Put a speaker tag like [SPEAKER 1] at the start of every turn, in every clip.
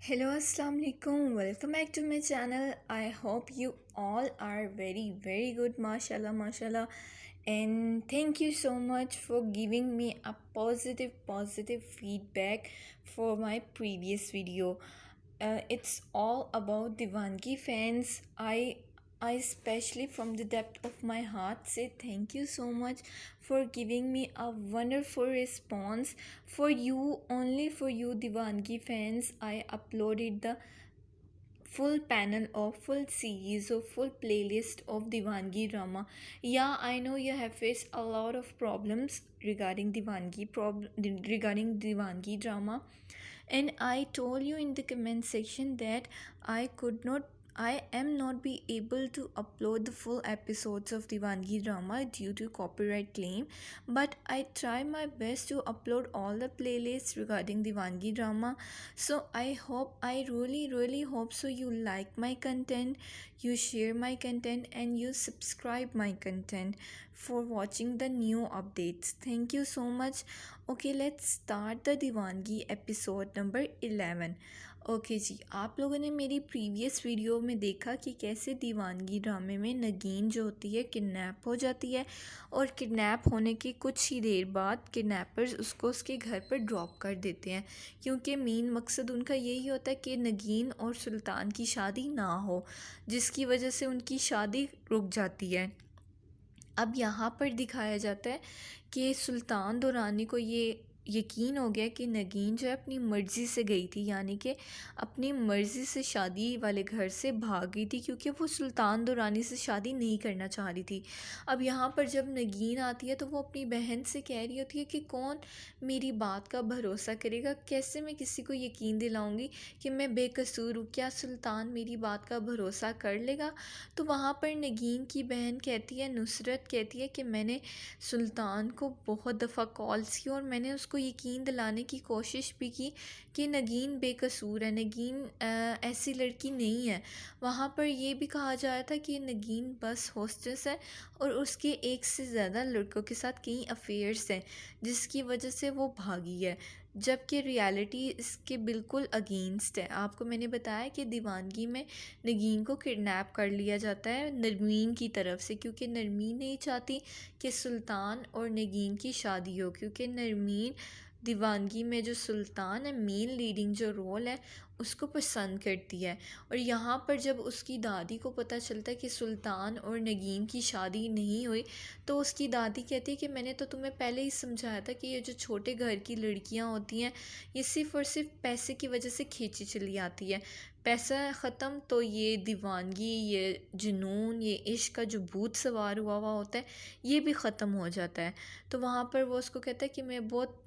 [SPEAKER 1] Hello, Assalamu alaikum. Welcome back to my channel. I hope you all are very good. MashaAllah, MashaAllah. And thank you so much for giving me a positive feedback for my previous video. It's all about Divangi fans. I especially from the depth of my heart say thank you so much for giving me a wonderful response. For you, only for you Divangi fans, I uploaded the full panel or full series or full playlist of Divangi drama. Yeah, I know you have faced a lot of problems regarding Divangi drama, and I told you in the comment section that I am not be able to upload the full episodes of Divangi drama due to copyright claim, but I try my best to upload all the playlists regarding Divangi drama. So I really hope so you like my content, you share my content, and you subscribe my content for watching the new updates. Thank you so much. Okay, let's start the Divangi episode number 11. Okay जी, आप लोगों ने मेरी previous video में देखा कि कैसे दीवानगी ड्रामे में नगीन जो होती है किडनैप हो जाती है, और किडनैप होने के कुछ ही देर बाद किडनैपर्स उसको उसके घर पर ड्रॉप कर देते हैं, क्योंकि मेन मकसद उनका यही होता है कि नगीन और सुल्तान की शादी ना हो, जिसकी वजह से उनकी शादी रुक जाती है। अब यहाँ पर दिखाया जाता है कि सुल्तान दुरानी को ये यकीन हो गया कि नगीन जो है अपनी मर्ज़ी से गई थी, यानी कि अपनी मर्ज़ी से शादी वाले घर से भाग गई थी, क्योंकि वो सुल्तान दुरानी से शादी नहीं करना चाह रही थी। अब यहाँ पर जब नगीन आती है तो वो अपनी बहन से कह रही होती है कि कौन मेरी बात का भरोसा करेगा, कैसे मैं किसी को यकीन दिलाऊंगी कि मैं बेकसूर हूँ, क्या सुल्तान मेरी बात का भरोसा कर लेगा। तो वहाँ पर नगीन की बहन कहती है, नुसरत कहती है कि मैंने सुल्तान को बहुत दफ़ा कॉल्स की और मैंने उसको यकीन दिलाने की कोशिश भी की कि नगीन बेकसूर है, नगीन ऐसी लड़की नहीं है। वहाँ पर ये भी कहा जा रहा था कि नगीन बस होस्टेस है और उसके एक से ज़्यादा लड़कों के साथ कई अफेयर्स हैं, जिसकी वजह से वो भागी है, जबकि रियलिटी इसके बिल्कुल अगेंस्ट है। आपको मैंने बताया कि दीवानगी में नगीन को किडनैप कर लिया जाता है नरमीन की तरफ से, क्योंकि नरमीन नहीं चाहती कि सुल्तान और नगीन की शादी हो, क्योंकि नरमीन दीवानगी में जो सुल्तान है मेन लीडिंग जो रोल है उसको पसंद करती है। और यहाँ पर जब उसकी दादी को पता चलता है कि सुल्तान और नगीन की शादी नहीं हुई, तो उसकी दादी कहती है कि मैंने तो तुम्हें पहले ही समझाया था कि ये जो छोटे घर की लड़कियाँ होती हैं ये सिर्फ़ और सिर्फ पैसे की वजह से खींची चली आती है, पैसा ख़त्म तो ये दीवानगी, ये जुनून, ये इश्क का जो भूत सवार हुआ होता है ये भी ख़त्म हो जाता है। तो वहाँ पर वो उसको कहता है कि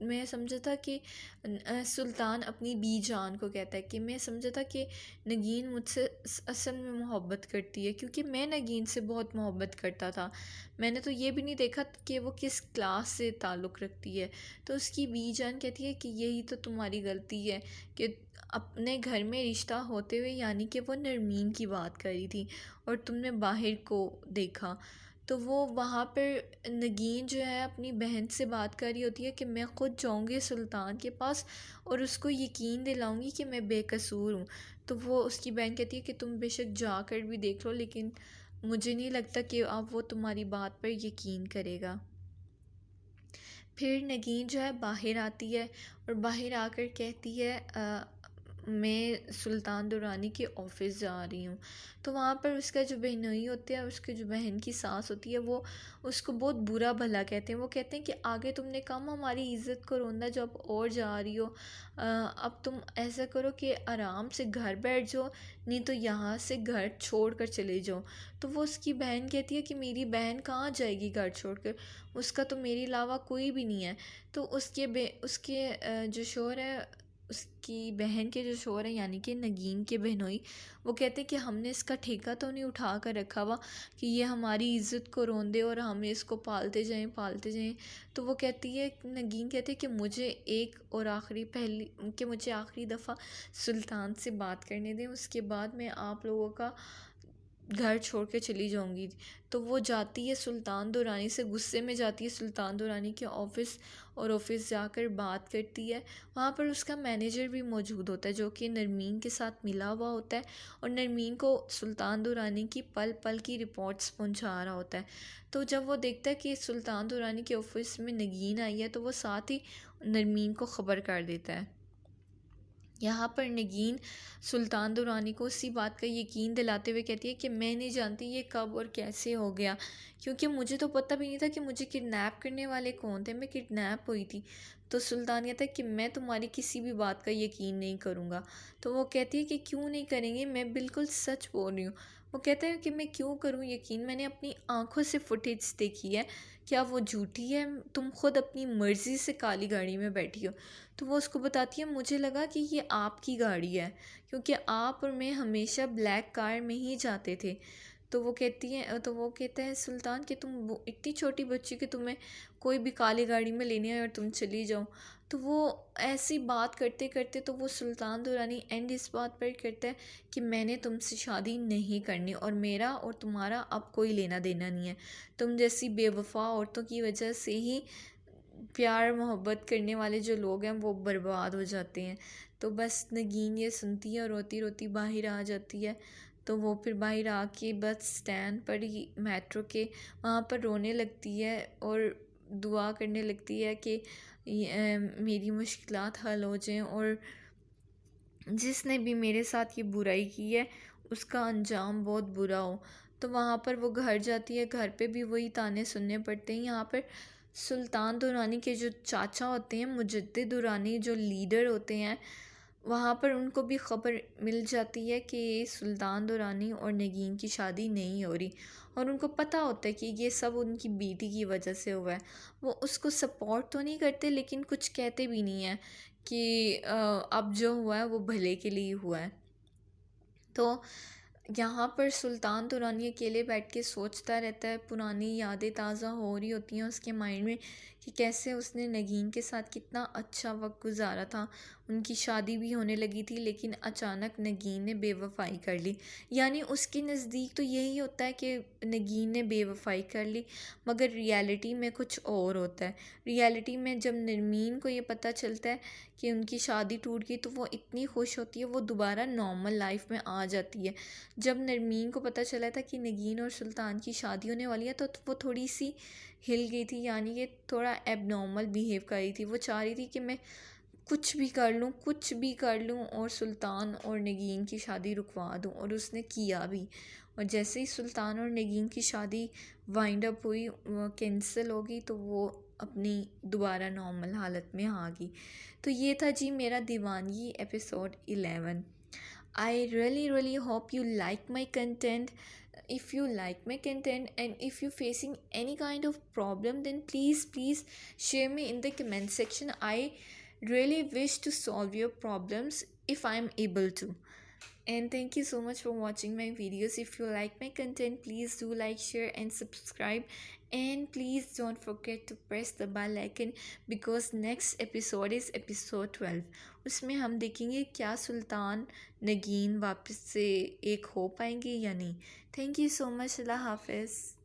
[SPEAKER 1] मैं समझा था कि सुल्तान अपनी बीजान को कहता है कि मैं समझा था कि नगीन मुझसे असल में मोहब्बत करती है, क्योंकि मैं नगीन से बहुत मोहब्बत करता था, मैंने तो ये भी नहीं देखा कि वो किस क्लास से ताल्लुक़ रखती है। तो उसकी बीजान कहती है कि यही तो तुम्हारी गलती है कि अपने घर में रिश्ता होते हुए यानी कि वो नरमीन की बात कर रही थी और तुमने बाहर को देखा। तो वो वहाँ पर नगीन जो है अपनी बहन से बात कर रही होती है कि मैं ख़ुद जाऊँगी सुल्तान के पास और उसको यकीन दिलाऊँगी कि मैं बेकसूर हूँ। तो वो उसकी बहन कहती है कि तुम बेशक जाकर भी देख लो, लेकिन मुझे नहीं लगता कि अब वो तुम्हारी बात पर यकीन करेगा। फिर नगीन जो है बाहर आती है और बाहर आकर कहती है मैं सुल्तान दुरानी के ऑफ़िस जा रही हूँ। तो वहाँ पर उसका जो बहनोई होते हैं, उसके जो बहन की सास होती है, वो उसको बहुत बुरा भला कहते हैं। वो कहते हैं कि आगे तुमने कम हमारी इज़्ज़त को रोंदा जब और जा रही हो, अब तुम ऐसा करो कि आराम से घर बैठ जाओ, नहीं तो यहाँ से घर छोड़ कर चले जाओ। तो वो उसकी बहन कहती है कि मेरी बहन कहाँ जाएगी घर छोड़कर, उसका तो मेरे अलावा कोई भी नहीं है। तो उसके जो शौहर है, उसकी बहन के जो शौहर हैं यानी कि नगीन के बहनोई, वो कहते हैं कि हमने इसका ठेका तो नहीं उठा कर रखा हुआ कि ये हमारी इज़्ज़त को रोंदे और हम इसको पालते जाएं। तो वो कहती है, नगीन कहती है कि मुझे आखिरी दफ़ा सुल्तान से बात करने दें, उसके बाद मैं आप लोगों का घर छोड़ के चली जाऊंगी। तो वो जाती है सुल्तान दुरानी से गुस्से में जाती है सुल्तान दुरानी के ऑफ़िस और ऑफिस जाकर बात करती है। वहाँ पर उसका मैनेजर भी मौजूद होता है जो कि नरमीन के साथ मिला हुआ होता है और नरमीन को सुल्तान दुरानी की पल पल की रिपोर्ट्स पहुँचा रहा होता है। तो जब वो देखता है कि सुल्तान दुरानी के ऑफिस में नगीन आई है तो वो साथ ही नरमीन को ख़बर कर देता है। यहाँ पर नगीन सुल्तान दुरानी को उसी बात का यकीन दिलाते हुए कहती है कि मैं नहीं जानती ये कब और कैसे हो गया, क्योंकि मुझे तो पता भी नहीं था कि मुझे किडनैप करने वाले कौन थे, मैं किडनैप हुई थी। तो सुल्तान कहता है कि मैं तुम्हारी किसी भी बात का यकीन नहीं करूँगा। तो वो कहती है कि क्यों नहीं करेंगे, मैं बिल्कुल सच बोल रही हूँ। वो कहता है कि मैं क्यों करूँ यकीन, मैंने अपनी आंखों से फुटेज देखी है, क्या वो झूठी है, तुम खुद अपनी मर्ज़ी से काली गाड़ी में बैठी हो। तो वो उसको बताती है मुझे लगा कि ये आपकी गाड़ी है, क्योंकि आप और मैं हमेशा ब्लैक कार में ही जाते थे। तो वो कहती है, तो वो कहता है सुल्तान कि तुम वो इतनी छोटी बच्ची कि तुम्हें कोई भी काली गाड़ी में लेने आए और तुम चली जाओ। तो वो ऐसी बात करते करते तो वो सुल्तान दुरानी एंड इस बात पर करता है कि मैंने तुमसे शादी नहीं करनी और मेरा और तुम्हारा अब कोई लेना देना नहीं है। तुम जैसी बेवफा औरतों की वजह से ही प्यार मोहब्बत करने वाले जो लोग हैं वो बर्बाद हो जाते हैं। तो बस नगीन ये सुनती है और रोती रोती बाहर आ जाती है। तो वो फिर बाहर आके बस स्टैंड पर ही मेट्रो के वहाँ पर रोने लगती है और दुआ करने लगती है कि मेरी मुश्किलात हल हो जाएं और जिसने भी मेरे साथ ये बुराई की है उसका अंजाम बहुत बुरा हो। तो वहाँ पर वो घर जाती है, घर पे भी वही ताने सुनने पड़ते हैं। यहाँ पर सुल्तान दुरानी के जो चाचा होते हैं, मुजद्दिद दुरानी जो लीडर होते हैं, वहाँ पर उनको भी ख़बर मिल जाती है कि सुल्तान दुरानी और नगीन की शादी नहीं हो रही और उनको पता होता है कि ये सब उनकी बेटी की वजह से हुआ है। वो उसको सपोर्ट तो नहीं करते लेकिन कुछ कहते भी नहीं हैं कि अब जो हुआ है वो भले के लिए हुआ है। तो यहाँ पर सुल्तान दुरानी अकेले बैठ के सोचता रहता है, पुरानी यादें ताज़ा हो रही होती हैं उसके माइंड में कि कैसे उसने नगीन के साथ कितना अच्छा वक्त गुजारा था। उनकी शादी भी होने लगी थी लेकिन अचानक नगीन ने बेवफ़ाई कर ली। यानी उसके नज़दीक तो यही होता है कि नगीन ने बेवफ़ाई कर ली, मगर रियलिटी में कुछ और होता है। रियलिटी में जब नरमीन को ये पता चलता है कि उनकी शादी टूट गई तो वो इतनी खुश होती है, वो दोबारा नॉर्मल लाइफ में आ जाती है। जब नरमीन को पता चला था कि नगीन और सुल्तान की शादी होने वाली है तो वो थोड़ी सी हिल गई थी, यानी कि थोड़ा एबनॉर्मल बिहेव कर रही थी। वो चाह रही थी कि मैं कुछ भी कर लूँ, कुछ भी कर लूँ और सुल्तान और नगीन की शादी रुकवा दूँ, और उसने किया भी। और जैसे ही सुल्तान और नगीन की शादी वाइंड अप हुई, कैंसिल हो गई, तो वो अपनी दोबारा नॉर्मल हालत में आ गई। तो ये था जी मेरा दीवानगी episode 11। I really hope you like my content. If you like my content and if you're facing any kind of problem, then please share me in the comment section. I really wish to solve your problems if I'm able to. And thank you so much for watching my videos. If you like my content, please do like, share and subscribe. And please don't forget to press the bell icon because next episode is episode 12. उसमें हम देखेंगे क्या सुल्तान नगीन वापस से एक हो पाएंगे या नहीं। Thank you so much. Allah हाफिज़।